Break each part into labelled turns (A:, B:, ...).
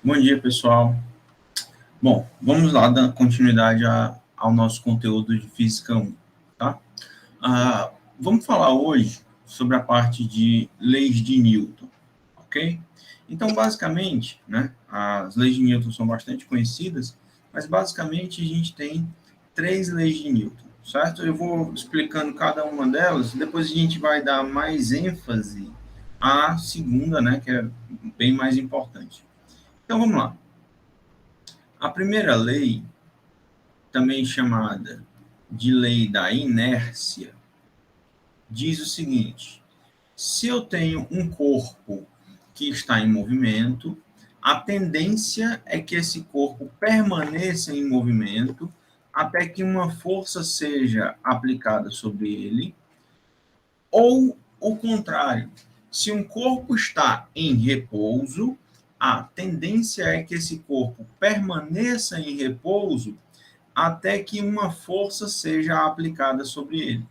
A: Bom dia, pessoal. Bom, vamos lá dar continuidade ao nosso conteúdo de Física 1, tá? Vamos falar hoje sobre a parte de leis de Newton, ok? Então, basicamente, né, as leis de Newton são bastante conhecidas, mas basicamente a gente tem três leis de Newton, certo? Eu vou explicando cada uma delas, e depois a gente vai dar mais ênfase à segunda, né, que é bem mais importante. Então, vamos lá. A primeira lei, também chamada de lei da inércia, diz o seguinte: se eu tenho um corpo que está em movimento, a tendência é que esse corpo permaneça em movimento até que uma força seja aplicada sobre ele, ou o contrário, se um corpo está em repouso, a tendência é que esse corpo permaneça em repouso até que uma força seja aplicada sobre ele.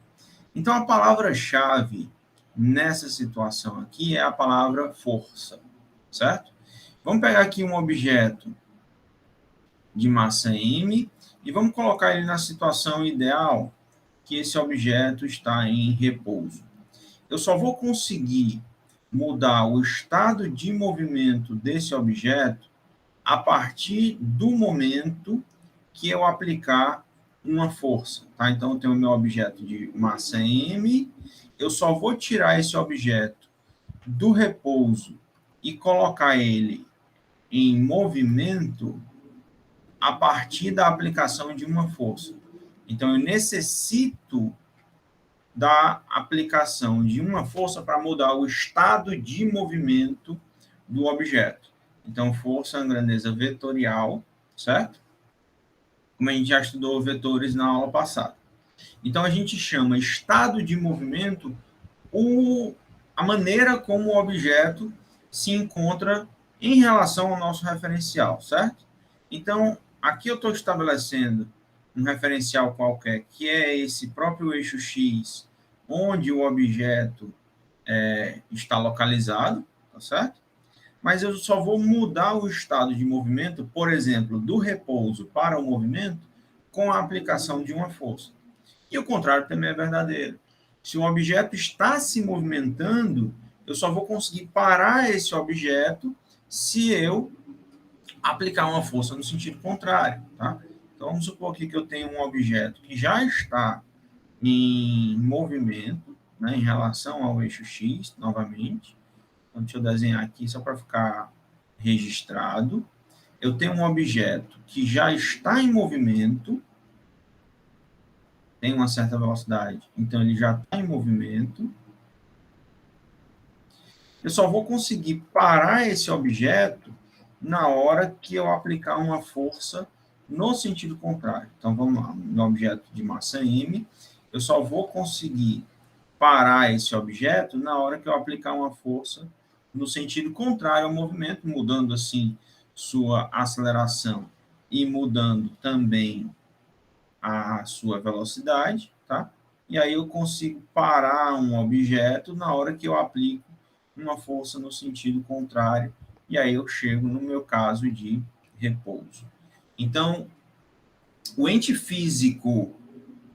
A: Então, a palavra-chave nessa situação aqui é a palavra força, certo? Vamos pegar aqui um objeto de massa m e vamos colocar ele na situação ideal, que esse objeto está em repouso. Eu só vou conseguir mudar o estado de movimento desse objeto a partir do momento que eu aplicar uma força, tá? Então, eu tenho o meu objeto de massa m, eu só vou tirar esse objeto do repouso e colocar ele em movimento a partir da aplicação de uma força. Então, eu necessito da aplicação de uma força para mudar o estado de movimento do objeto. Então, força em grandeza vetorial, certo? Como a gente já estudou vetores na aula passada. Então, a gente chama estado de movimento a maneira como o objeto se encontra em relação ao nosso referencial, certo? Então, aqui eu estou estabelecendo um referencial qualquer, que é esse próprio eixo X, onde o objeto está localizado, tá certo? Mas eu só vou mudar o estado de movimento, por exemplo, do repouso para o movimento, com a aplicação de uma força. E o contrário também é verdadeiro. Se um objeto está se movimentando, eu só vou conseguir parar esse objeto se eu aplicar uma força no sentido contrário, tá? Então, vamos supor aqui que eu tenho um objeto que já está em movimento, né, em relação ao eixo X, novamente. Então, deixa eu desenhar aqui só para ficar registrado. Eu tenho um objeto que já está em movimento, tem uma certa velocidade, então ele já está em movimento. Eu só vou conseguir parar esse objeto na hora que eu aplicar uma força no sentido contrário. Então, vamos lá, no objeto de massa m, eu só vou conseguir parar esse objeto na hora que eu aplicar uma força no sentido contrário ao movimento, mudando assim sua aceleração e mudando também a sua velocidade, tá? E aí eu consigo parar um objeto na hora que eu aplico uma força no sentido contrário, e aí eu chego no meu caso de repouso. Então, o ente físico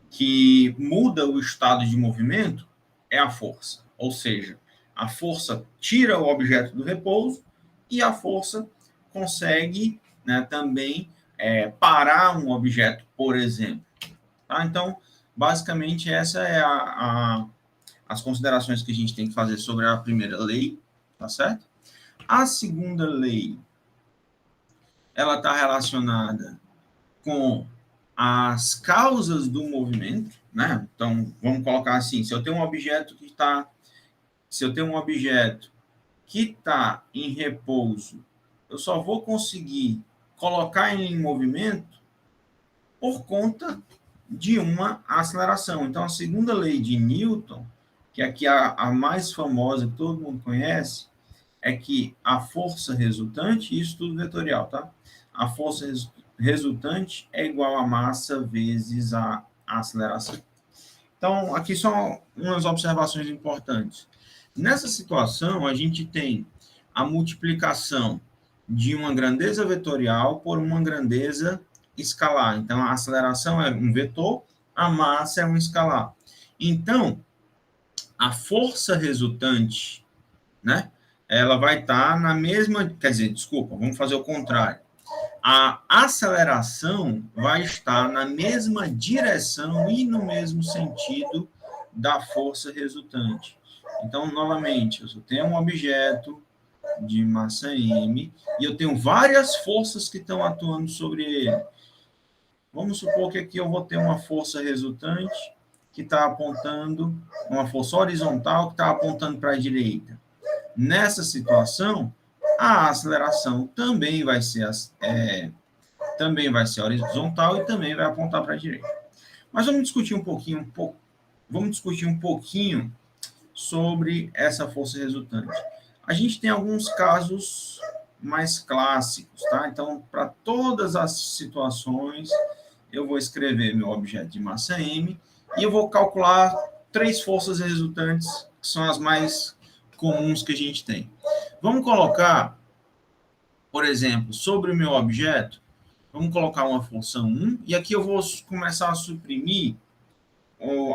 A: que muda o estado de movimento é a força, ou seja, a força tira o objeto do repouso e a força consegue, né, também parar um objeto, por exemplo. Tá? Então, basicamente, essa é as considerações que a gente tem que fazer sobre a primeira lei, tá certo? A segunda lei, ela está relacionada com as causas do movimento, né? Então, vamos colocar assim, se eu tenho um objeto que está em repouso, eu só vou conseguir colocar ele em movimento por conta de uma aceleração. Então, a segunda lei de Newton, que aqui é a mais famosa que todo mundo conhece, é que a força resultante, isso tudo vetorial, tá? A força resultante é igual a massa vezes a aceleração. Então, aqui são umas observações importantes. Nessa situação, a gente tem a multiplicação de uma grandeza vetorial por uma grandeza escalar. Então, a aceleração é um vetor, a massa é um escalar. Então, a força resultante, né, ela vai estar na mesma, quer dizer, desculpa, vamos fazer o contrário. A aceleração vai estar na mesma direção e no mesmo sentido da força resultante. Então, novamente, eu tenho um objeto de massa m e eu tenho várias forças que estão atuando sobre ele. Vamos supor que aqui eu vou ter uma força resultante que está apontando, uma força horizontal que está apontando para a direita. Nessa situação, a aceleração também vai ser horizontal e também vai apontar para a direita. Mas vamos discutir um pouquinho sobre essa força resultante. A gente tem alguns casos mais clássicos, tá? Então, para todas as situações, eu vou escrever meu objeto de massa m e eu vou calcular 3 forças resultantes, que são as mais comuns que a gente tem. Vamos colocar, por exemplo, sobre o meu objeto, vamos colocar uma função 1, e aqui eu vou começar a suprimir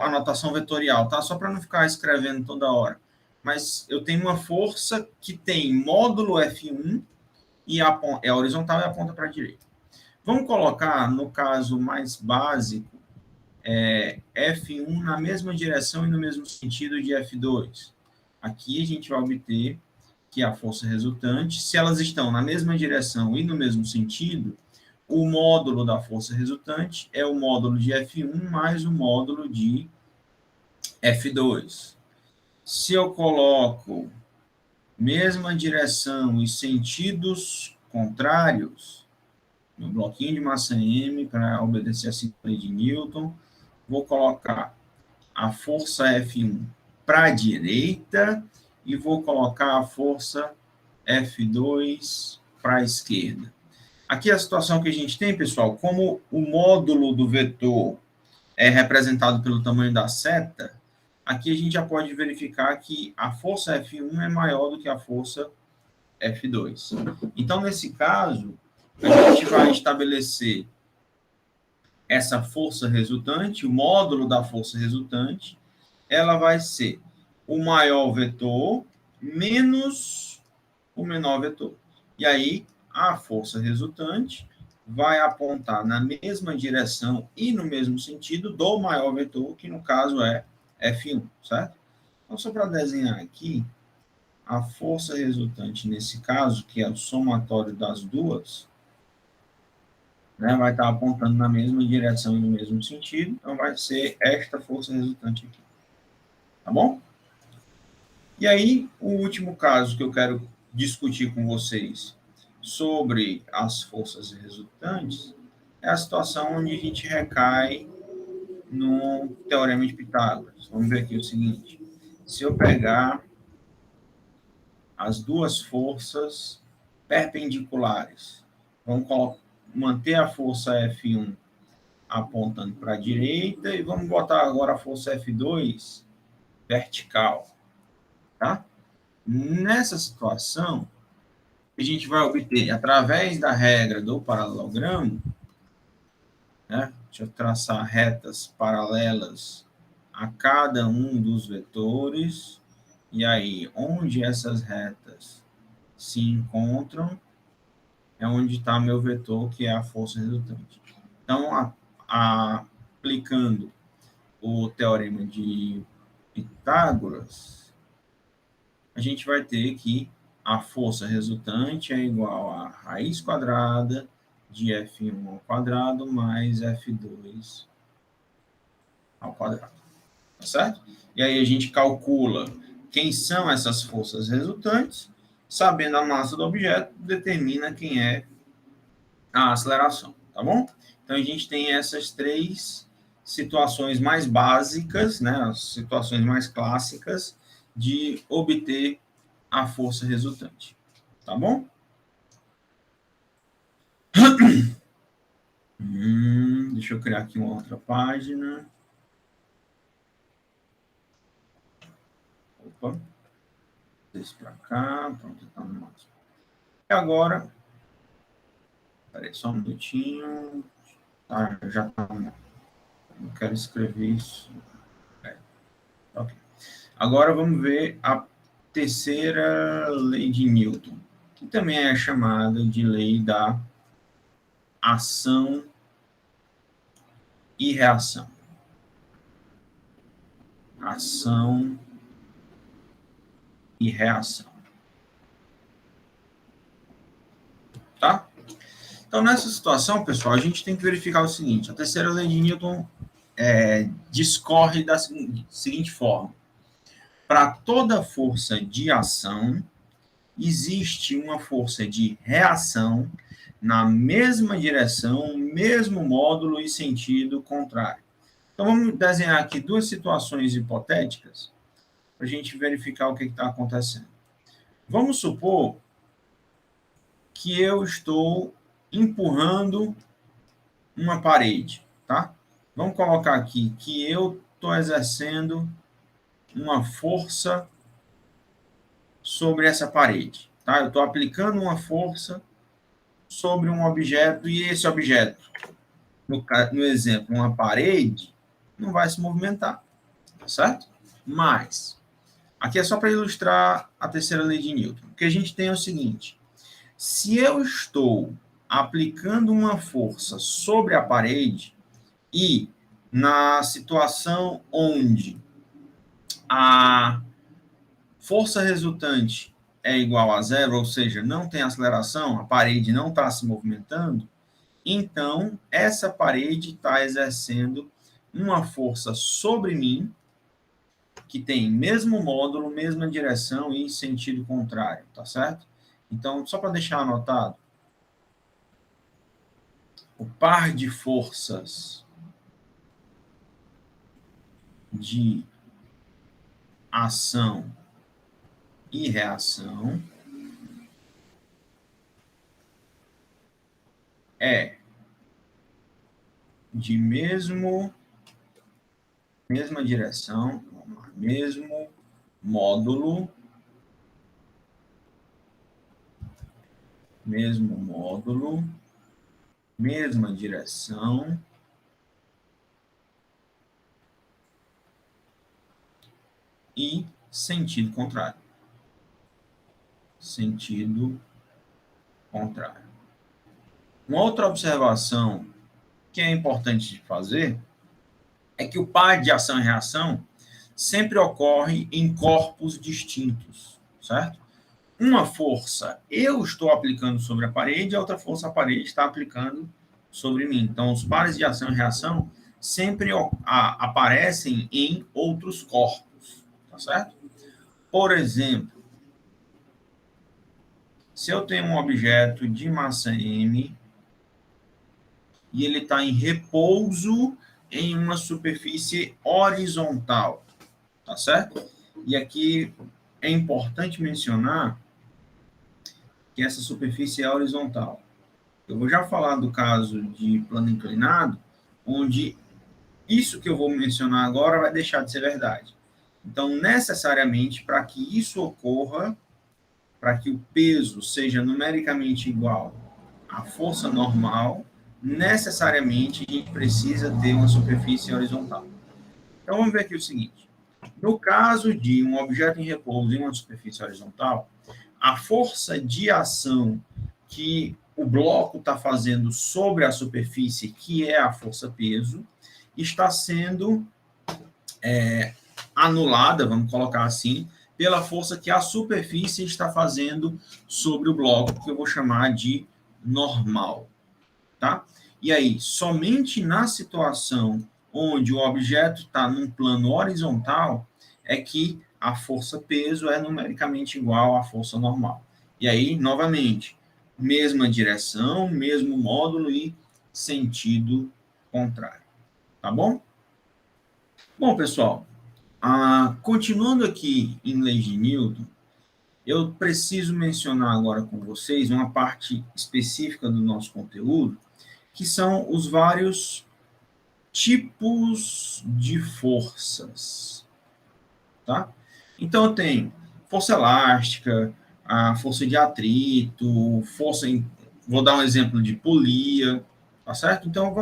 A: a notação vetorial, tá? Só para não ficar escrevendo toda hora. Mas eu tenho uma força que tem módulo F1 e é horizontal e aponta para a direita. Vamos colocar, no caso mais básico, F1 na mesma direção e no mesmo sentido de F2. Aqui a gente vai obter que a força resultante, se elas estão na mesma direção e no mesmo sentido, o módulo da força resultante é o módulo de F1 mais o módulo de F2. Se eu coloco mesma direção e sentidos contrários, no bloquinho de massa M, para obedecer a lei de Newton, vou colocar a força F1 para a direita e vou colocar a força F2 para a esquerda. Aqui a situação que a gente tem, pessoal, como o módulo do vetor é representado pelo tamanho da seta, aqui a gente já pode verificar que a força F1 é maior do que a força F2. Então, nesse caso, a gente vai estabelecer essa força resultante, o módulo da força resultante, ela vai ser o maior vetor menos o menor vetor. E aí, a força resultante vai apontar na mesma direção e no mesmo sentido do maior vetor, que no caso é F1, certo? Então, só para desenhar aqui, a força resultante nesse caso, que é o somatório das duas, né, vai estar apontando na mesma direção e no mesmo sentido, então vai ser esta força resultante aqui. Tá bom? E aí, o último caso que eu quero discutir com vocês sobre as forças resultantes é a situação onde a gente recai no Teorema de Pitágoras. Vamos ver aqui o seguinte: se eu pegar as duas forças perpendiculares, vamos manter a força F1 apontando para a direita e vamos botar agora a força F2 vertical, tá? Nessa situação, a gente vai obter, através da regra do paralelogramo, né? Deixa eu traçar retas paralelas a cada um dos vetores, e aí, onde essas retas se encontram, é onde está meu vetor, que é a força resultante. Então, aplicando o teorema de Pitágoras, a gente vai ter que a força resultante é igual a raiz quadrada de F1 ao quadrado mais F2 ao quadrado. Tá certo? E aí a gente calcula quem são essas forças resultantes, sabendo a massa do objeto, determina quem é a aceleração, tá bom? Então a gente tem essas 3 situações mais básicas, né, as situações mais clássicas de obter a força resultante, tá bom? Deixa eu criar aqui uma outra página. Opa. Isso para cá, pronto, tá no máximo. E agora Peraí, só um minutinho. Ah, já tá. Não quero escrever isso. Ok. Agora vamos ver a terceira lei de Newton, que também é chamada de lei da ação e reação. Ação e reação. Tá? Então, nessa situação, pessoal, a gente tem que verificar o seguinte: a terceira lei de Newton discorre da seguinte forma: para toda força de ação, existe uma força de reação na mesma direção, mesmo módulo e sentido contrário. Então, vamos desenhar aqui duas situações hipotéticas para a gente verificar o que está acontecendo. Vamos supor que eu estou empurrando uma parede, tá? Vamos colocar aqui que eu estou exercendo uma força sobre essa parede, tá? Eu estou aplicando uma força sobre um objeto e esse objeto, no exemplo, uma parede, não vai se movimentar, tá certo? Mas, aqui é só para ilustrar a terceira lei de Newton. O que a gente tem é o seguinte: se eu estou aplicando uma força sobre a parede e na situação onde a força resultante é igual a zero, ou seja, não tem aceleração, a parede não está se movimentando, então essa parede está exercendo uma força sobre mim que tem mesmo módulo, mesma direção e sentido contrário, tá certo? Então, só para deixar anotado, o par de forças de ação e reação é de mesma direção, mesmo módulo, mesma direção e sentido contrário. Sentido contrário. Uma outra observação que é importante de fazer é que o par de ação e reação sempre ocorre em corpos distintos, certo? Uma força eu estou aplicando sobre a parede, a outra força a parede está aplicando sobre mim. Então, os pares de ação e reação sempre aparecem em outros corpos, tá certo? Por exemplo, se eu tenho um objeto de massa m e ele está em repouso em uma superfície horizontal, tá certo? E aqui é importante mencionar que essa superfície é horizontal. Eu vou já falar do caso de plano inclinado, onde isso que eu vou mencionar agora vai deixar de ser verdade. Então, necessariamente, para que isso ocorra, para que o peso seja numericamente igual à força normal, necessariamente a gente precisa ter uma superfície horizontal. Então, vamos ver aqui o seguinte: no caso de um objeto em repouso em uma superfície horizontal, a força de ação que o bloco está fazendo sobre a superfície, que é a força-peso, está sendo anulada, vamos colocar assim, pela força que a superfície está fazendo sobre o bloco, que eu vou chamar de normal, tá? E aí, somente na situação onde o objeto está num plano horizontal é que a força-peso é numericamente igual à força normal. E aí, novamente, mesma direção, mesmo módulo e sentido contrário. Tá bom? Bom, pessoal, continuando aqui em leis de Newton, eu preciso mencionar agora com vocês uma parte específica do nosso conteúdo, que são os vários tipos de forças, tá? Então, eu tenho força elástica, a força de atrito, Vou dar um exemplo de polia, tá certo? Então,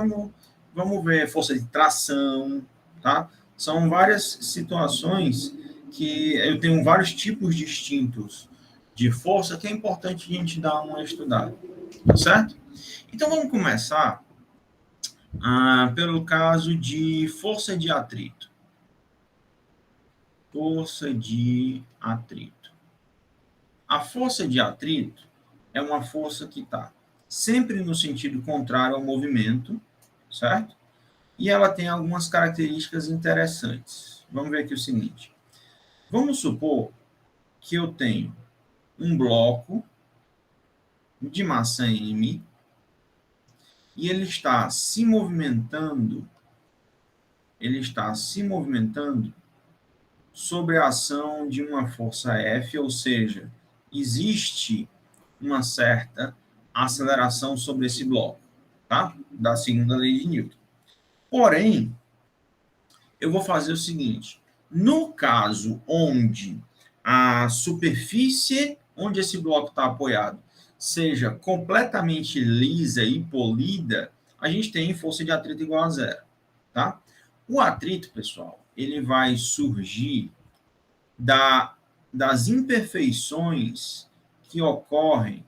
A: vamos ver força de tração, tá? São várias situações que eu tenho vários tipos distintos de força que é importante a gente dar uma estudada, tá certo? Então, vamos começar pelo caso de força de atrito. Força de atrito. A força de atrito é uma força que está sempre no sentido contrário ao movimento, certo? E ela tem algumas características interessantes. Vamos ver aqui o seguinte. Vamos supor que eu tenho um bloco de massa M e ele está se movimentando sob a ação de uma força F, ou seja, existe uma certa aceleração sobre esse bloco, tá? Da segunda lei de Newton. Porém, eu vou fazer o seguinte: no caso onde a superfície onde esse bloco está apoiado seja completamente lisa e polida, a gente tem força de atrito igual a zero, tá? O atrito, pessoal, ele vai surgir das imperfeições que ocorrem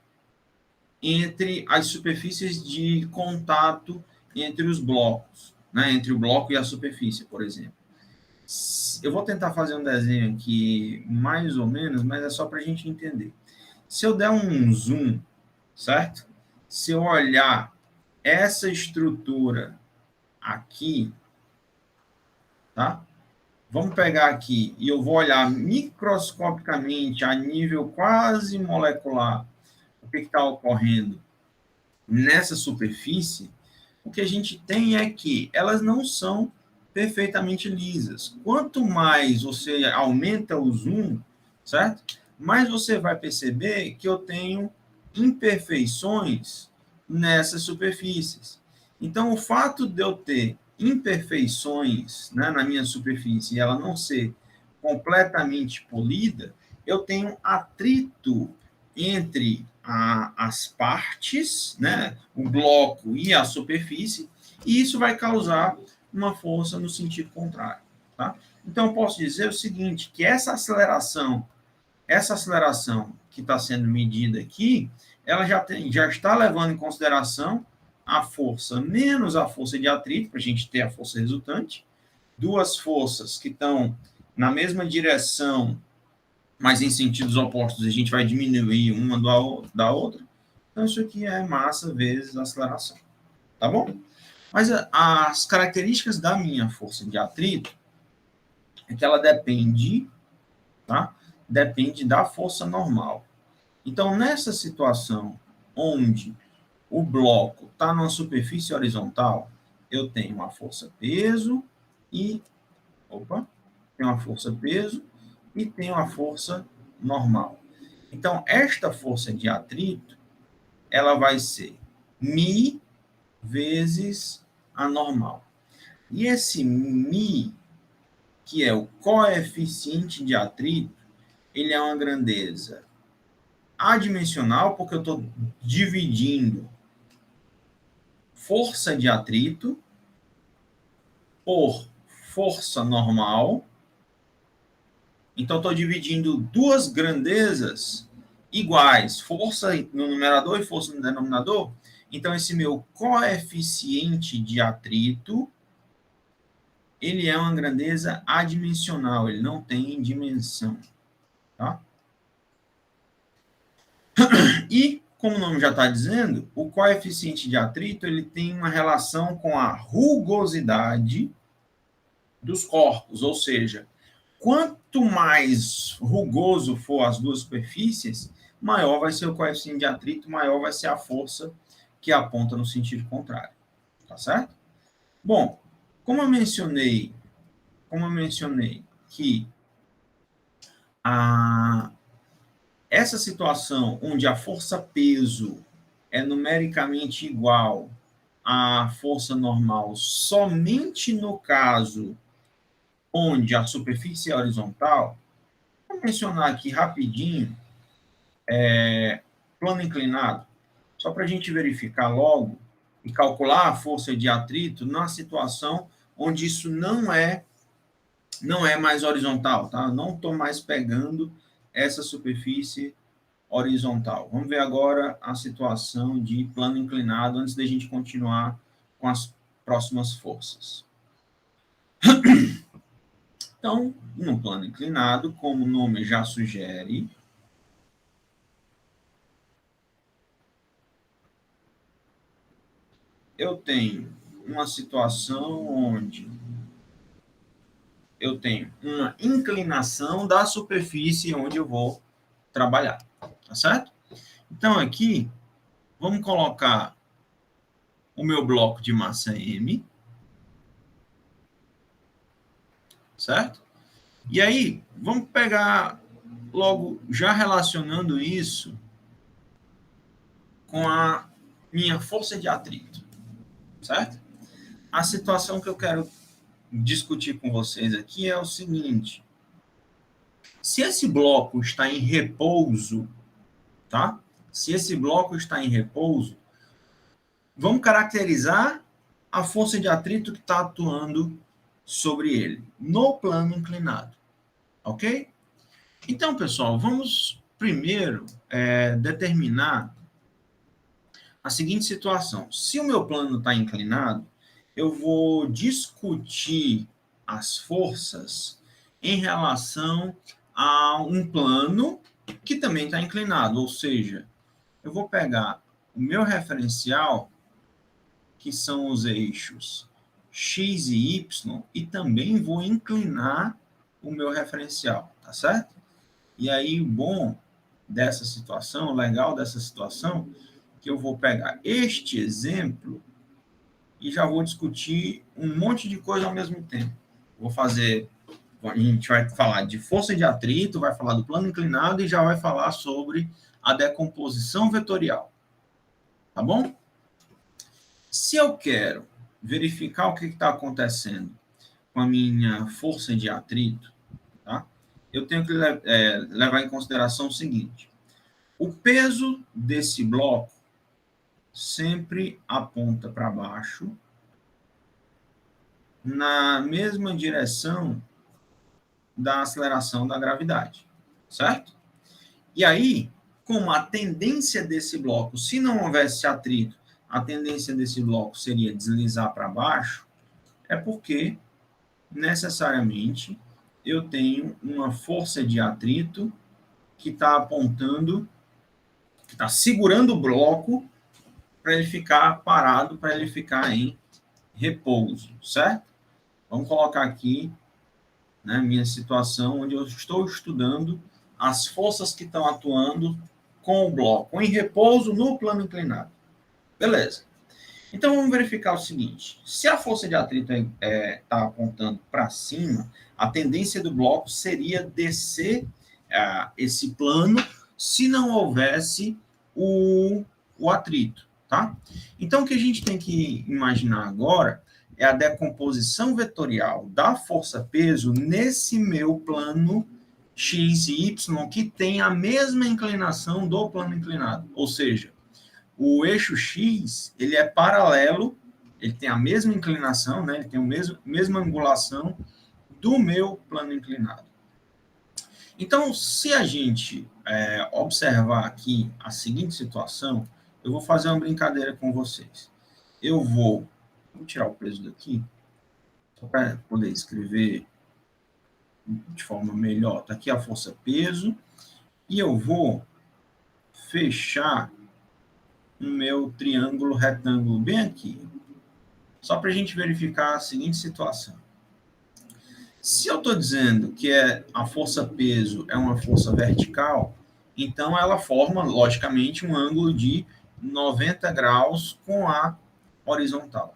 A: entre as superfícies de contato entre os blocos, né? Entre o bloco e a superfície, por exemplo. Eu vou tentar fazer um desenho aqui mais ou menos, mas é só para a gente entender. Se eu der um zoom, certo? Se eu olhar essa estrutura aqui, tá? Vamos pegar aqui e eu vou olhar microscopicamente a nível quase molecular o que está ocorrendo nessa superfície. O que a gente tem é que elas não são perfeitamente lisas. Quanto mais você aumenta o zoom, certo? Mais você vai perceber que eu tenho imperfeições nessas superfícies. Então, o fato de eu ter imperfeições, né, na minha superfície e ela não ser completamente polida, eu tenho atrito entre as partes, né, o bloco e a superfície, e isso vai causar uma força no sentido contrário. Tá? Então, eu posso dizer o seguinte, que essa aceleração que está sendo medida aqui, ela já está levando em consideração a força menos a força de atrito, para a gente ter a força resultante, duas forças que estão na mesma direção, mas em sentidos opostos, a gente vai diminuir uma da outra. Então, isso aqui é massa vezes aceleração. Tá bom? Mas as características da minha força de atrito é que ela depende, tá? Depende da força normal. Então, nessa situação onde o bloco está numa superfície horizontal, eu tenho uma força peso e tenho uma força peso e tenho a força normal. Então, esta força de atrito, ela vai ser mi vezes a normal. E esse mi, que é o coeficiente de atrito, ele é uma grandeza adimensional, porque eu estou dividindo força de atrito por força normal. Então, estou dividindo duas grandezas iguais, força no numerador e força no denominador. Então, esse meu coeficiente de atrito, ele é uma grandeza adimensional, ele não tem dimensão. Tá? E, como o nome já está dizendo, o coeficiente de atrito ele tem uma relação com a rugosidade dos corpos, ou seja, quanto mais rugoso for as duas superfícies, maior vai ser o coeficiente de atrito, maior vai ser a força que aponta no sentido contrário. Tá certo? Bom, como eu mencionei que essa situação onde a força-peso é numericamente igual à força normal somente no caso onde a superfície é horizontal, vou mencionar aqui rapidinho plano inclinado. Só para a gente verificar logo e calcular a força de atrito na situação onde isso não é mais horizontal, tá? Não estou mais pegando essa superfície horizontal. Vamos ver agora a situação de plano inclinado antes da gente continuar com as próximas forças. Então, no plano inclinado, como o nome já sugere, eu tenho uma situação onde eu tenho uma inclinação da superfície onde eu vou trabalhar, tá certo? Então, aqui, vamos colocar o meu bloco de massa M, certo? E aí, vamos pegar logo, já relacionando isso com a minha força de atrito, certo? A situação que eu quero discutir com vocês aqui é o seguinte: se esse bloco está em repouso, tá? Se esse bloco está em repouso, vamos caracterizar a força de atrito que está atuando sobre ele, no plano inclinado, ok? Então, pessoal, vamos primeiro determinar a seguinte situação. Se o meu plano está inclinado, eu vou discutir as forças em relação a um plano que também está inclinado, ou seja, eu vou pegar o meu referencial, que são os eixos x e y, e também vou inclinar o meu referencial, tá certo? E aí, o bom dessa situação, o legal dessa situação, que eu vou pegar este exemplo e já vou discutir um monte de coisa ao mesmo tempo. Vou fazer, a gente vai falar de força de atrito, vai falar do plano inclinado e já vai falar sobre a decomposição vetorial. Tá bom? Se eu quero verificar o que está acontecendo com a minha força de atrito, tá? Eu tenho que levar em consideração o seguinte: o peso desse bloco sempre aponta para baixo, na mesma direção da aceleração da gravidade, certo? E aí, como a tendência desse bloco, se não houvesse atrito, a tendência desse bloco seria deslizar para baixo, é porque, necessariamente, eu tenho uma força de atrito que está apontando, que está segurando o bloco para ele ficar parado, para ele ficar em repouso, certo? Vamos colocar aqui, né, minha situação onde eu estou estudando as forças que estão atuando com o bloco em repouso no plano inclinado. Beleza. Então vamos verificar o seguinte: se a força de atrito está apontando para cima, a tendência do bloco seria descer esse plano se não houvesse o atrito, tá? Então o que a gente tem que imaginar agora é a decomposição vetorial da força-peso nesse meu plano x e y, que tem a mesma inclinação do plano inclinado. Ou seja, o eixo x, ele é paralelo, ele tem a mesma inclinação, né? Ele tem a mesma angulação do meu plano inclinado. Então, se a gente observar aqui a seguinte situação, eu vou fazer uma brincadeira com vocês. Vou tirar o peso daqui, só para poder escrever de forma melhor. Está aqui a força-peso, e eu vou fechar o meu triângulo retângulo bem aqui, só para a gente verificar a seguinte situação. Se eu estou dizendo que a força-peso é uma força vertical, então ela forma, logicamente, um ângulo de 90 graus com a horizontal.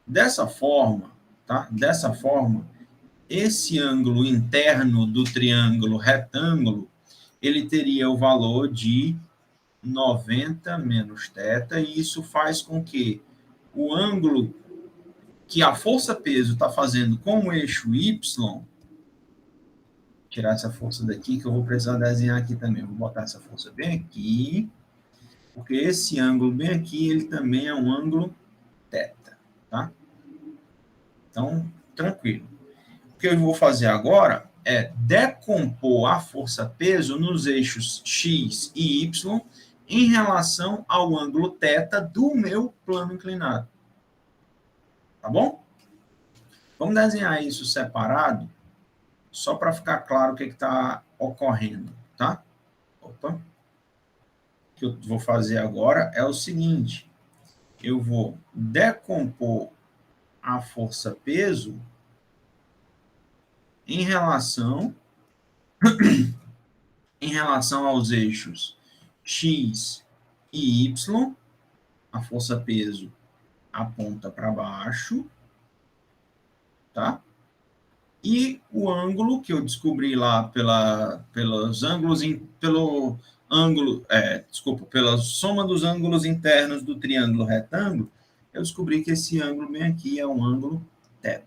A: Dessa forma, tá? Dessa forma, esse ângulo interno do triângulo retângulo, ele teria o valor de 90 menos θ, e isso faz com que o ângulo que a força-peso está fazendo com o eixo Y, tirar essa força daqui, que eu vou precisar desenhar aqui também. Vou botar essa força bem aqui. Porque esse ângulo bem aqui, ele também é um ângulo θ, tá? Então, tranquilo. O que eu vou fazer agora é decompor a força-peso nos eixos x e y em relação ao ângulo θ do meu plano inclinado. Tá bom? Vamos desenhar isso separado, só para ficar claro o que está ocorrendo, tá? Opa. O que eu vou fazer agora é o seguinte, eu vou decompor a força-peso em relação aos eixos x e y, a força-peso aponta para baixo, tá? E o ângulo que eu descobri lá pelos ângulos, pela soma dos ângulos internos do triângulo retângulo, eu descobri que esse ângulo bem aqui é um ângulo θ.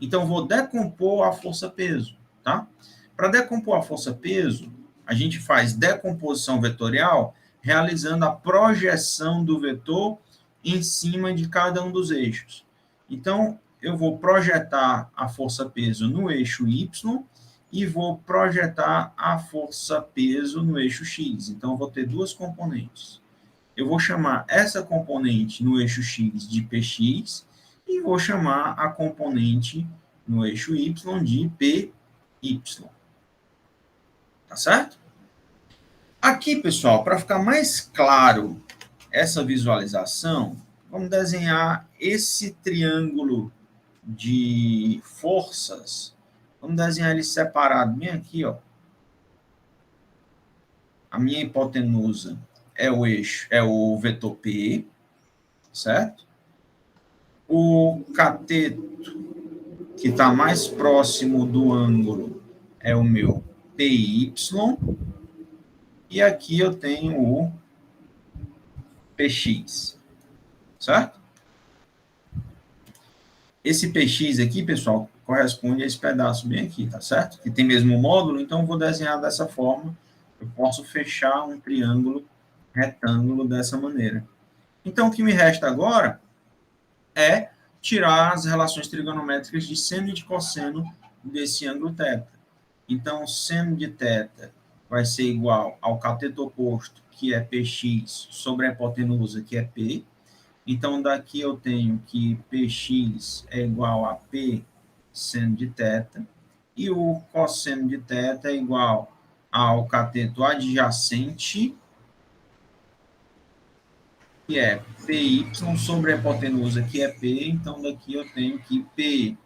A: Então, vou decompor a força-peso, tá? Para decompor a força-peso, a gente faz decomposição vetorial realizando a projeção do vetor em cima de cada um dos eixos. Então, eu vou projetar a força-peso no eixo Y e vou projetar a força-peso no eixo X. Então, eu vou ter duas componentes. Eu vou chamar essa componente no eixo X de Px e vou chamar a componente no eixo Y de Py. Tá certo? Aqui, pessoal, para ficar mais claro essa visualização, vamos desenhar esse triângulo de forças. Vamos desenhar ele separado bem aqui, ó. A minha hipotenusa é o eixo, é o vetor P, certo? O cateto que está mais próximo do ângulo é o meu PY. E aqui eu tenho o PX, certo? Esse PX aqui, pessoal, corresponde a esse pedaço bem aqui, tá certo? Que tem mesmo módulo, então eu vou desenhar dessa forma. Eu posso fechar um triângulo retângulo dessa maneira. Então, o que me resta agora é tirar as relações trigonométricas de seno e de cosseno desse ângulo θ. Então, seno de θ vai ser igual ao cateto oposto, que é Px, sobre a hipotenusa, que é P. Então, daqui eu tenho que Px é igual a P seno de θ, e o cosseno de θ é igual ao cateto adjacente, que é Py sobre a hipotenusa, que é P. Então, daqui eu tenho que Py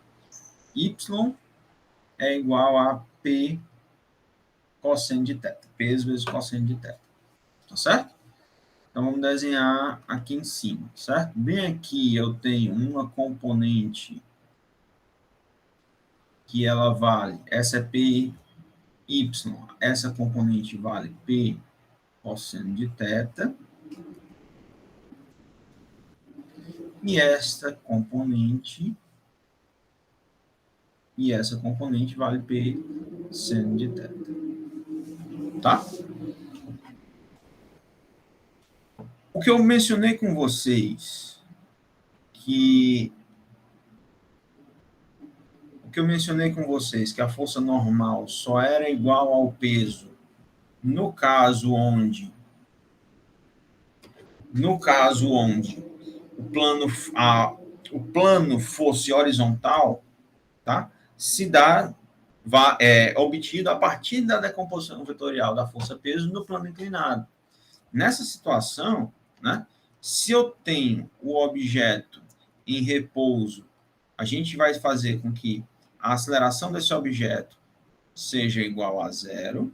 A: é igual a P cosseno de θ. P vezes cosseno de θ. Tá certo? Então, vamos desenhar aqui em cima, certo? Bem aqui eu tenho uma componente que ela vale, essa é Py, essa componente vale P cosseno de θ, e essa componente vale P seno de θ. Tá? O que eu mencionei com vocês, que a força normal só era igual ao peso no caso onde o plano fosse horizontal, tá? Se dá obtido a partir da decomposição vetorial da força-peso no plano inclinado. Nessa situação, né, se eu tenho o objeto em repouso, a gente vai fazer com que a aceleração desse objeto seja igual a zero.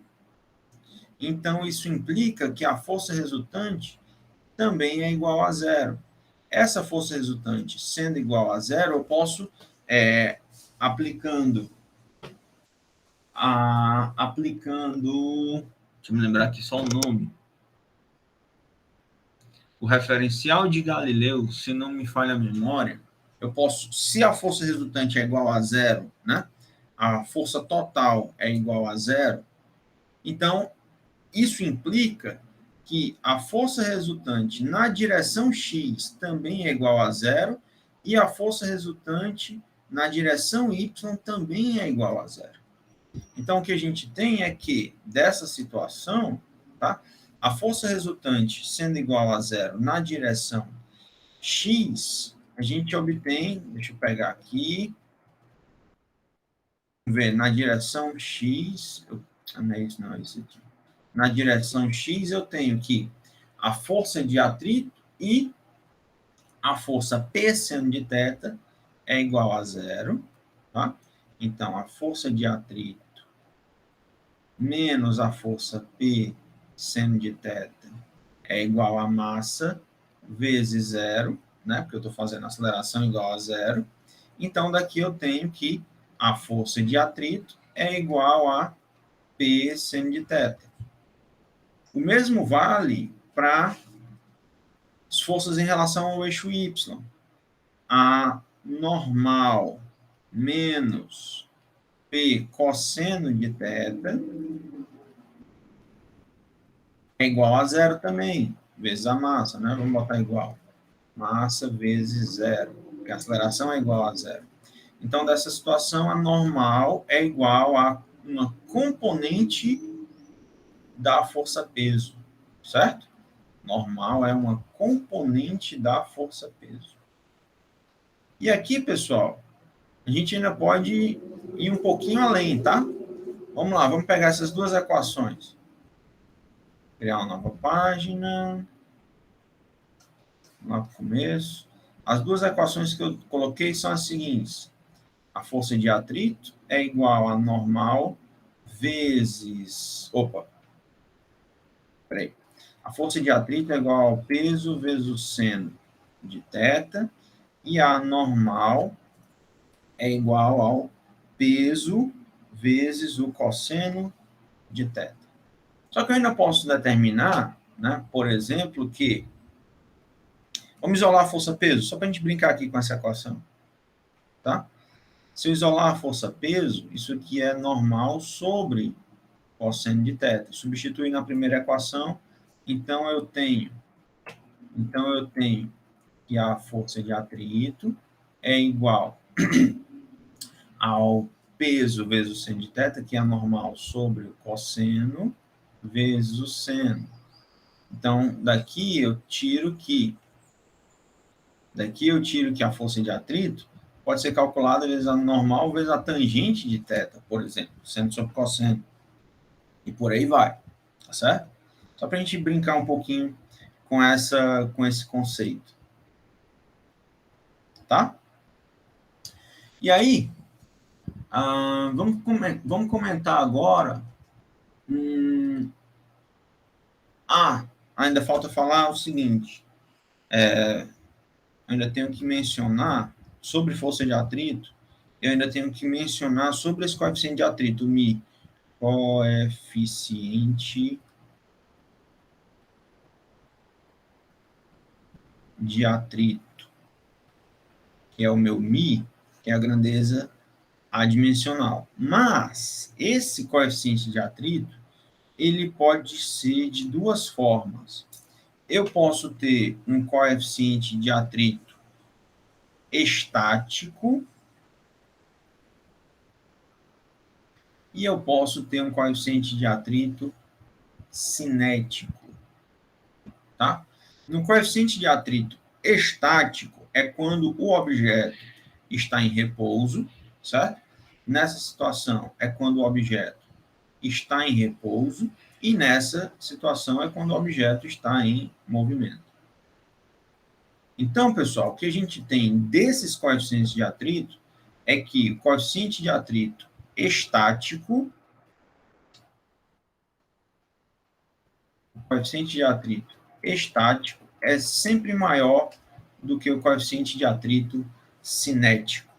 A: Então, isso implica que a força resultante também é igual a zero. Essa força resultante sendo igual a zero, eu posso, aplicando, deixa eu me lembrar aqui só o nome, o referencial de Galileu, se não me falha a memória, eu posso, se a força resultante é igual a zero, né, a força total é igual a zero, então isso implica que a força resultante na direção x também é igual a zero e a força resultante na direção y também é igual a zero. Então, o que a gente tem é que, dessa situação, tá? A força resultante sendo igual a zero na direção x, a gente obtém, deixa eu pegar aqui, vamos ver, na direção x, não é isso, não, é isso aqui. Na direção x, eu tenho que a força de atrito e a força P seno de θ é igual a zero, tá? Então, a força de atrito menos a força P seno de θ é igual a massa vezes zero, né? Porque eu estou fazendo aceleração igual a zero. Então, daqui eu tenho que a força de atrito é igual a P seno de θ. O mesmo vale para as forças em relação ao eixo Y. A normal menos P cosseno de θ é igual a zero também, vezes a massa, né? Vamos botar igual. Massa vezes zero, porque a aceleração é igual a zero. Então, dessa situação, a normal é igual a uma componente da força-peso, certo? Normal é uma componente da força-peso. E aqui, pessoal, a gente ainda pode ir um pouquinho além, tá? Vamos lá, vamos pegar essas duas equações. Criar uma nova página. Lá para o começo. As duas equações que eu coloquei são as seguintes. A força de atrito é igual a normal vezes... Opa! Peraí. A força de atrito é igual ao peso vezes o seno de θ. E a normal é igual ao peso vezes o cosseno de θ. Só que eu ainda posso determinar, né, por exemplo, que... Vamos isolar a força-peso, só para a gente brincar aqui com essa equação. Tá? Se eu isolar a força-peso, isso aqui é normal sobre cosseno de θ. Substituir na primeira equação, então eu tenho que a força de atrito é igual ao peso vezes o seno de θ, que é normal sobre o cosseno vezes o seno. Então, daqui eu tiro que a força de atrito pode ser calculada vezes a normal vezes a tangente de θ, por exemplo, seno sobre cosseno. E por aí vai, tá certo? Só para a gente brincar um pouquinho com esse conceito. Tá? E aí, vamos comentar agora. Ainda falta falar o seguinte. Ainda tenho que mencionar sobre força de atrito, eu ainda tenho que mencionar sobre esse coeficiente de atrito, o Mi. Coeficiente de atrito, que é o meu Mi, que é a grandeza adimensional. Mas esse coeficiente de atrito, ele pode ser de duas formas. Eu posso ter um coeficiente de atrito estático e eu posso ter um coeficiente de atrito cinético, tá? No coeficiente de atrito estático é quando o objeto está em repouso, certo? Nessa situação é quando o objeto está em repouso e nessa situação é quando o objeto está em movimento. Então, pessoal, o que a gente tem desses coeficientes de atrito é que o coeficiente de atrito estático, é sempre maior do que o coeficiente de atrito cinético.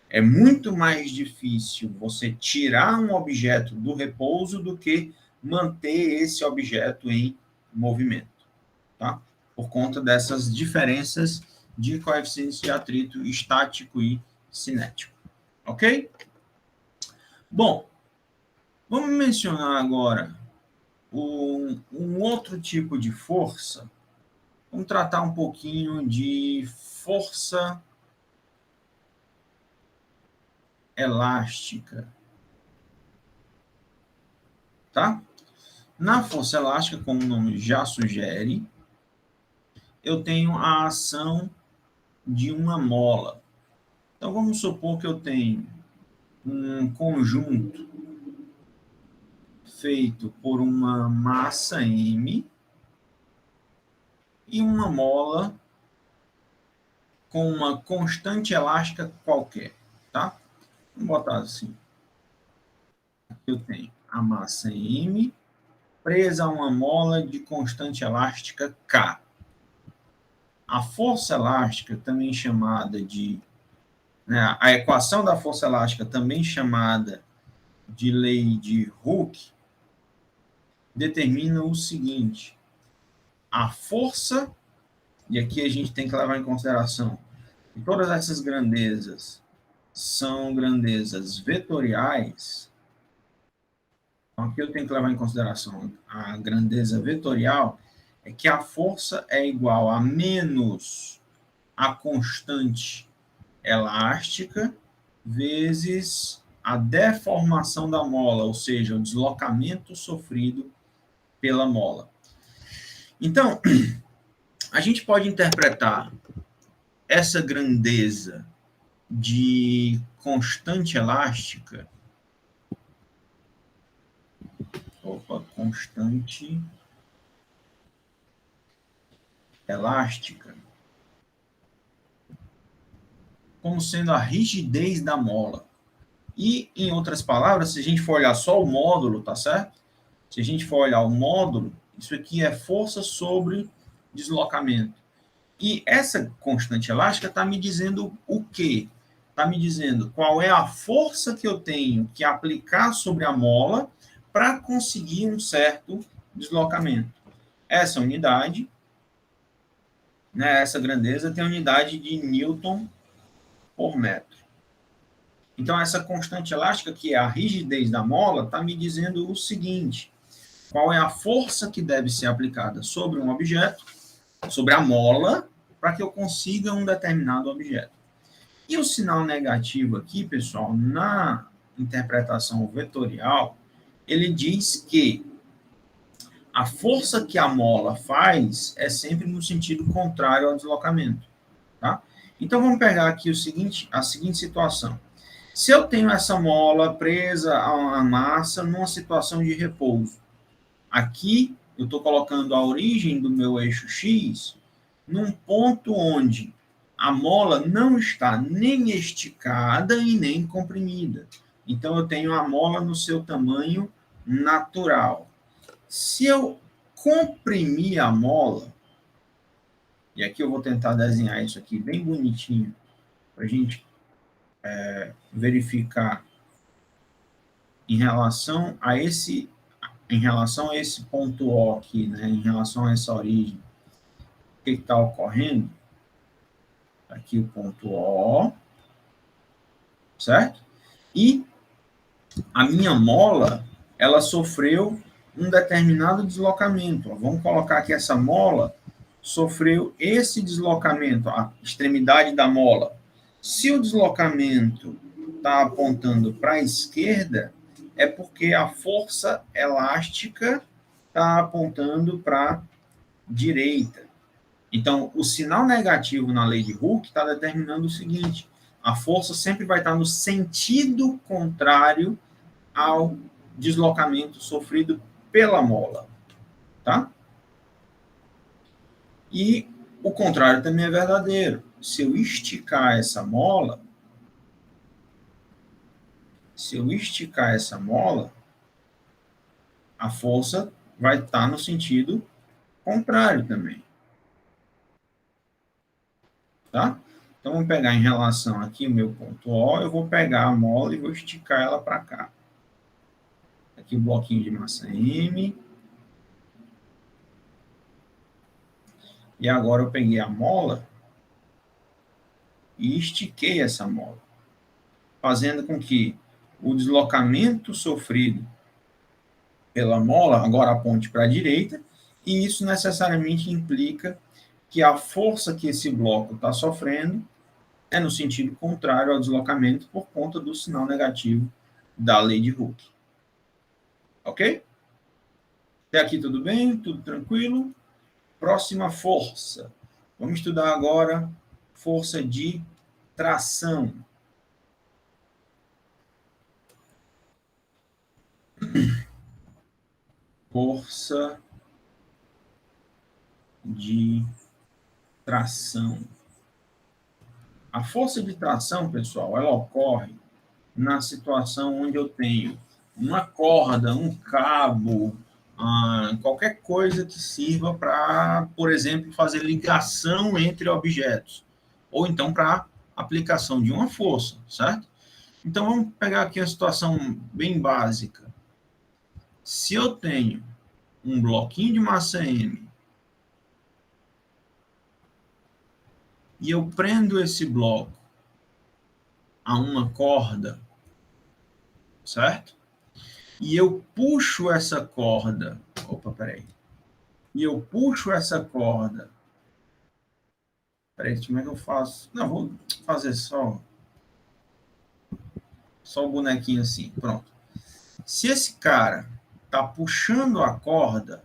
A: É muito mais difícil você tirar um objeto do repouso do que manter esse objeto em movimento, tá? Por conta dessas diferenças de coeficientes de atrito estático e cinético. Ok? Bom, vamos mencionar agora Um outro tipo de força, vamos tratar um pouquinho de força elástica, tá? Na força elástica, como o nome já sugere, eu tenho a ação de uma mola. Então, vamos supor que eu tenho um conjunto feito por uma massa M e uma mola com uma constante elástica qualquer, tá? Vamos botar assim. Aqui eu tenho a massa M presa a uma mola de constante elástica K. A força elástica, também chamada de... Né, a equação da força elástica, também chamada de lei de Hooke, determina o seguinte: a força, e aqui a gente tem que levar em consideração que todas essas grandezas são grandezas vetoriais. Então, aqui eu tenho que levar em consideração a grandeza vetorial, é que a força é igual a menos a constante elástica vezes a deformação da mola, ou seja, o deslocamento sofrido pela mola. Então, a gente pode interpretar essa grandeza de constante elástica, constante elástica, como sendo a rigidez da mola. E, em outras palavras, se a gente for olhar só o módulo, tá certo? Se a gente for olhar o módulo, isso aqui é força sobre deslocamento. E essa constante elástica está me dizendo o quê? Está me dizendo qual é a força que eu tenho que aplicar sobre a mola para conseguir um certo deslocamento. Essa unidade, né, essa grandeza, tem a unidade de Newton por metro. Então, essa constante elástica, que é a rigidez da mola, está me dizendo o seguinte: qual é a força que deve ser aplicada sobre um objeto, sobre a mola, para que eu consiga um determinado objeto. E o sinal negativo aqui, pessoal, na interpretação vetorial, ele diz que a força que a mola faz é sempre no sentido contrário ao deslocamento, tá? Então, vamos pegar aqui a seguinte situação. Se eu tenho essa mola presa a uma massa numa situação de repouso, aqui eu estou colocando a origem do meu eixo X num ponto onde a mola não está nem esticada e nem comprimida. Então, eu tenho a mola no seu tamanho natural. Se eu comprimir a mola, e aqui eu vou tentar desenhar isso aqui bem bonitinho, para a gente verificar em relação a esse ponto O aqui, né, em relação a essa origem, o que está ocorrendo? Aqui o ponto O, certo? E a minha mola, ela sofreu um determinado deslocamento. Vamos colocar que essa mola sofreu esse deslocamento, a extremidade da mola. Se o deslocamento está apontando para a esquerda, é porque a força elástica está apontando para a direita. Então, o sinal negativo na lei de Hooke está determinando o seguinte: a força sempre vai estar no sentido contrário ao deslocamento sofrido pela mola, tá? E o contrário também é verdadeiro. Se eu esticar essa mola, a força vai estar no sentido contrário também, tá? Então, vamos pegar em relação aqui o meu ponto O, eu vou pegar a mola e vou esticar ela para cá. Aqui o bloquinho de massa M. E agora eu peguei a mola e estiquei essa mola, fazendo com que o deslocamento sofrido pela mola, agora aponte para a direita, e isso necessariamente implica que a força que esse bloco está sofrendo é no sentido contrário ao deslocamento por conta do sinal negativo da lei de Hooke. Ok? Até aqui tudo bem? Tudo tranquilo? Próxima força. Vamos estudar agora força de tração. Força de tração. A força de tração, pessoal, ela ocorre na situação onde eu tenho uma corda, um cabo, qualquer coisa que sirva para, por exemplo, fazer ligação entre objetos, ou então para aplicação de uma força, certo? Então, vamos pegar aqui uma situação bem básica. Se eu tenho um bloquinho de massa M e eu prendo esse bloco a uma corda, certo? E eu puxo essa corda. Opa, peraí. E eu puxo essa corda. Peraí, como é que eu faço? Não, vou fazer só o bonequinho assim. Pronto. Se esse cara tá puxando a corda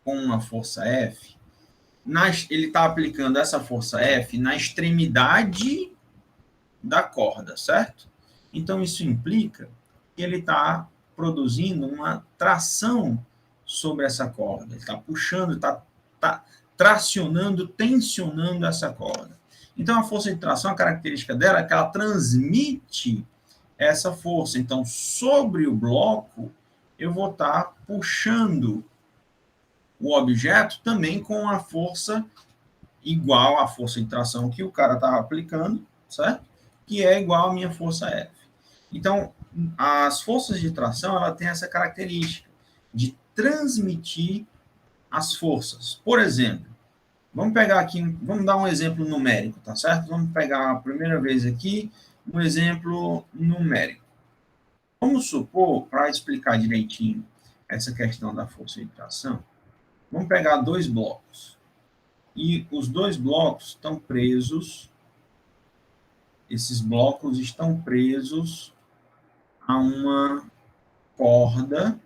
A: com uma força F, ele está aplicando essa força F na extremidade da corda, certo? Então, isso implica que ele está produzindo uma tração sobre essa corda. Ele está puxando, está tracionando, tensionando essa corda. Então, a força de tração, a característica dela é que ela transmite essa força. Então, sobre o bloco, eu vou estar puxando o objeto também com a força igual à força de tração que o cara estava aplicando, certo? Que é igual à minha força F. Então, as forças de tração, ela tem essa característica de transmitir as forças. Por exemplo, vamos pegar aqui, vamos dar um exemplo numérico, tá certo? Vamos pegar a primeira vez aqui um exemplo numérico. Vamos supor, para explicar direitinho essa questão da força de tração, vamos pegar dois blocos. E os dois blocos estão presos, esses blocos estão presos a uma corda.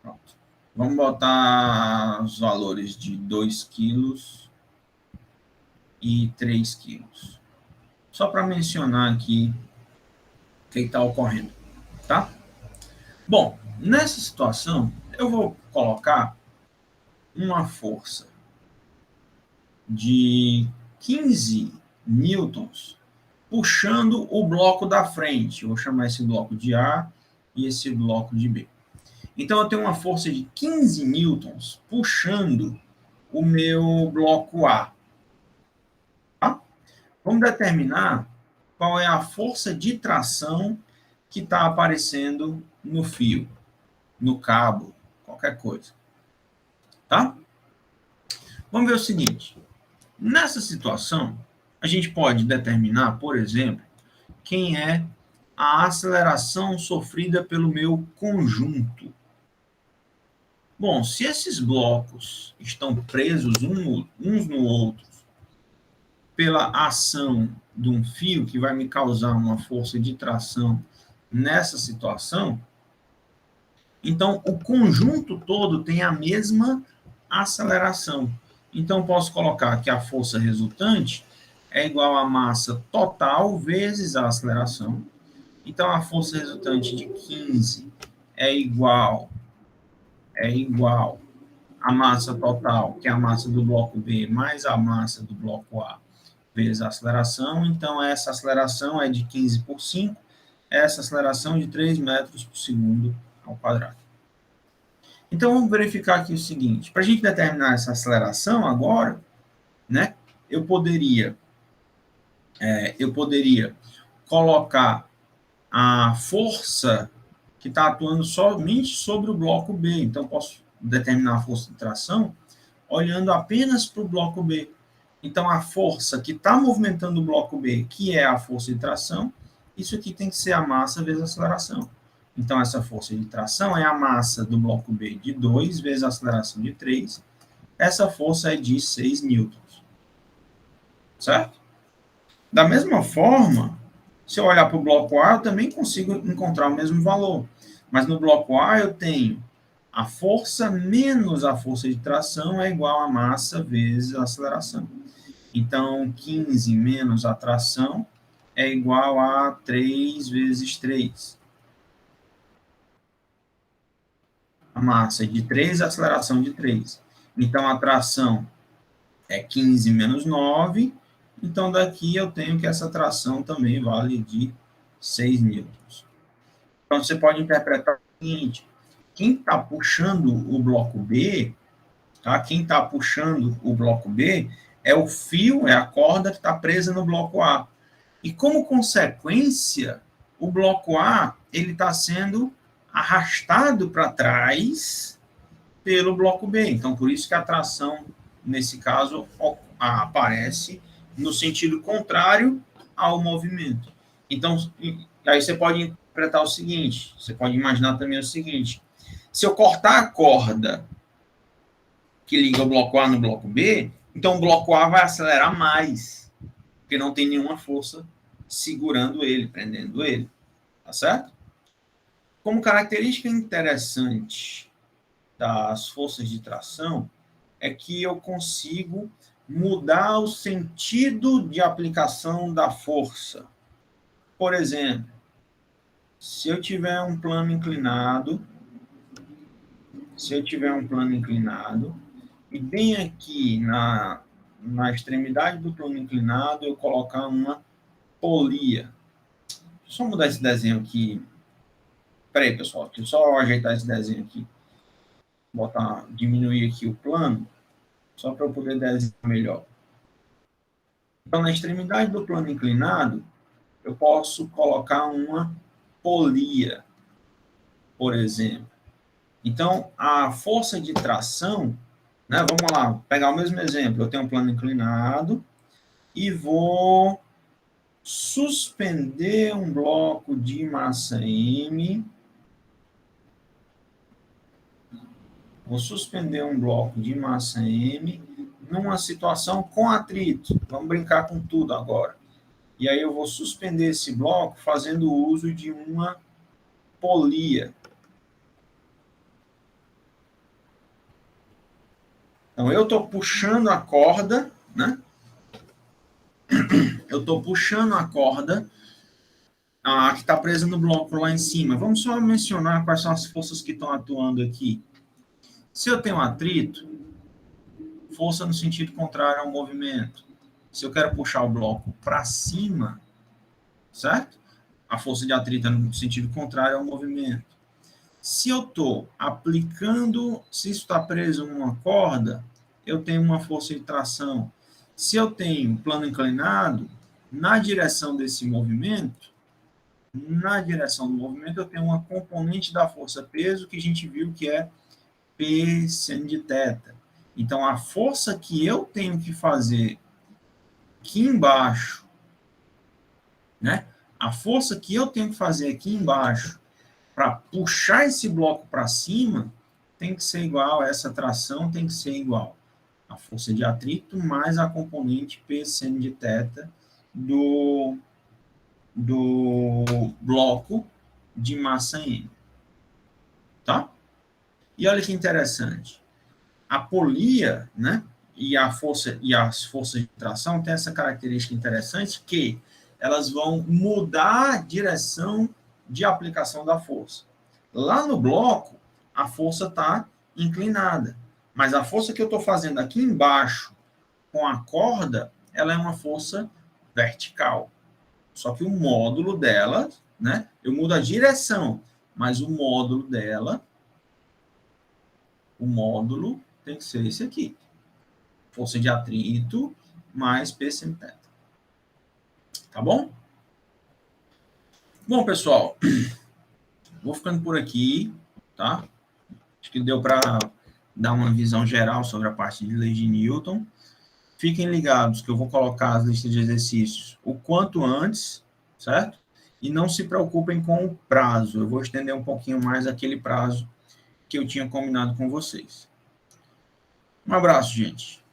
A: Pronto. Vamos botar os valores de 2 quilos e 3 quilos. Só para mencionar aqui o que está ocorrendo, tá? Bom, nessa situação, eu vou colocar uma força de 15 newtons puxando o bloco da frente. Eu vou chamar esse bloco de A e esse bloco de B. Então, eu tenho uma força de 15 newtons puxando o meu bloco A. Tá? Vamos determinar qual é a força de tração que está aparecendo no fio, no cabo, qualquer coisa. Tá? Vamos ver o seguinte. Nessa situação, a gente pode determinar, por exemplo, quem é a aceleração sofrida pelo meu conjunto. Bom, se esses blocos estão presos uns no outro pela ação de um fio que vai me causar uma força de tração nessa situação, então o conjunto todo tem a mesma aceleração. Então, posso colocar que a força resultante é igual à massa total vezes a aceleração. Então, a força resultante de 15 é igual à massa total, que é a massa do bloco B, mais a massa do bloco A, vezes a aceleração. Então, essa aceleração é de 15 por 5, essa aceleração de 3 metros por segundo ao quadrado. Então, vamos verificar aqui o seguinte. Para a gente determinar essa aceleração agora, né, eu poderia colocar a força que está atuando somente sobre o bloco B. Então, posso determinar a força de tração olhando apenas para o bloco B. Então, a força que está movimentando o bloco B, que é a força de tração, isso aqui tem que ser a massa vezes a aceleração. Então, essa força de tração é a massa do bloco B de 2 vezes a aceleração de 3. Essa força é de 6 newtons. Certo? Da mesma forma, se eu olhar para o bloco A, eu também consigo encontrar o mesmo valor. Mas no bloco A eu tenho a força menos a força de tração é igual a massa vezes a aceleração. Então, 15 menos a tração é igual a 3 vezes 3. A massa é de 3, a aceleração de 3. Então, a tração é 15 menos 9. Então, daqui eu tenho que essa tração também vale de 6 newtons. Então, você pode interpretar o seguinte: quem está puxando o bloco B, tá? Quem está puxando o bloco B é o fio, é a corda que está presa no bloco A. E como consequência, o bloco A ele está sendo arrastado para trás pelo bloco B. Então, por isso que a tração, nesse caso, aparece no sentido contrário ao movimento. Então, aí você pode interpretar o seguinte, você pode imaginar também o seguinte: se eu cortar a corda que liga o bloco A no bloco B, então o bloco A vai acelerar mais, porque não tem nenhuma força segurando ele, prendendo ele, tá certo? Como característica interessante das forças de tração é que eu consigo mudar o sentido de aplicação da força. Por exemplo, se eu tiver um plano inclinado, e bem aqui na extremidade do plano inclinado eu colocar uma polia. Deixa eu só mudar esse desenho aqui. Peraí, pessoal, deixa eu só ajeitar esse desenho aqui. Diminuir aqui o plano, só para eu poder desenhar melhor. Então, na extremidade do plano inclinado, eu posso colocar uma polia, por exemplo. Então, a força de tração, né, vamos lá, pegar o mesmo exemplo. Eu tenho um plano inclinado e vou suspender um bloco de massa M. Vou suspender um bloco de massa M numa situação com atrito. Vamos brincar com tudo agora. E aí eu vou suspender esse bloco fazendo uso de uma polia. Então, eu estou puxando a corda, né? Eu estou puxando a corda que está presa no bloco lá em cima. Vamos só mencionar quais são as forças que estão atuando aqui. Se eu tenho um atrito, força no sentido contrário ao movimento. Se eu quero puxar o bloco para cima, certo? A força de atrito é no sentido contrário ao movimento. Se eu estou aplicando, se isso está preso numa corda, eu tenho uma força de tração. Se eu tenho plano inclinado, na direção desse movimento, eu tenho uma componente da força-peso que a gente viu que é P seno de θ. Então, a força que eu tenho que fazer aqui embaixo, né? A força que eu tenho que fazer aqui embaixo para puxar esse bloco para cima tem que ser igual, essa tração tem que ser igual a força de atrito mais a componente P seno de θ do bloco de massa M. Tá? E olha que interessante. A polia, né, e as forças de tração têm essa característica interessante que elas vão mudar a direção de aplicação da força. Lá no bloco, a força está inclinada, mas a força que eu estou fazendo aqui embaixo com a corda, ela é uma força vertical. Só que o módulo dela, né, eu mudo a direção, mas o módulo dela, tem que ser esse aqui. Força de atrito mais P seno θ. Tá bom? Bom, pessoal, vou ficando por aqui, tá? Acho que deu para dar uma visão geral sobre a parte de lei de Newton. Fiquem ligados que eu vou colocar as listas de exercícios o quanto antes, certo? E não se preocupem com o prazo. Eu vou estender um pouquinho mais aquele prazo que eu tinha combinado com vocês. Um abraço, gente.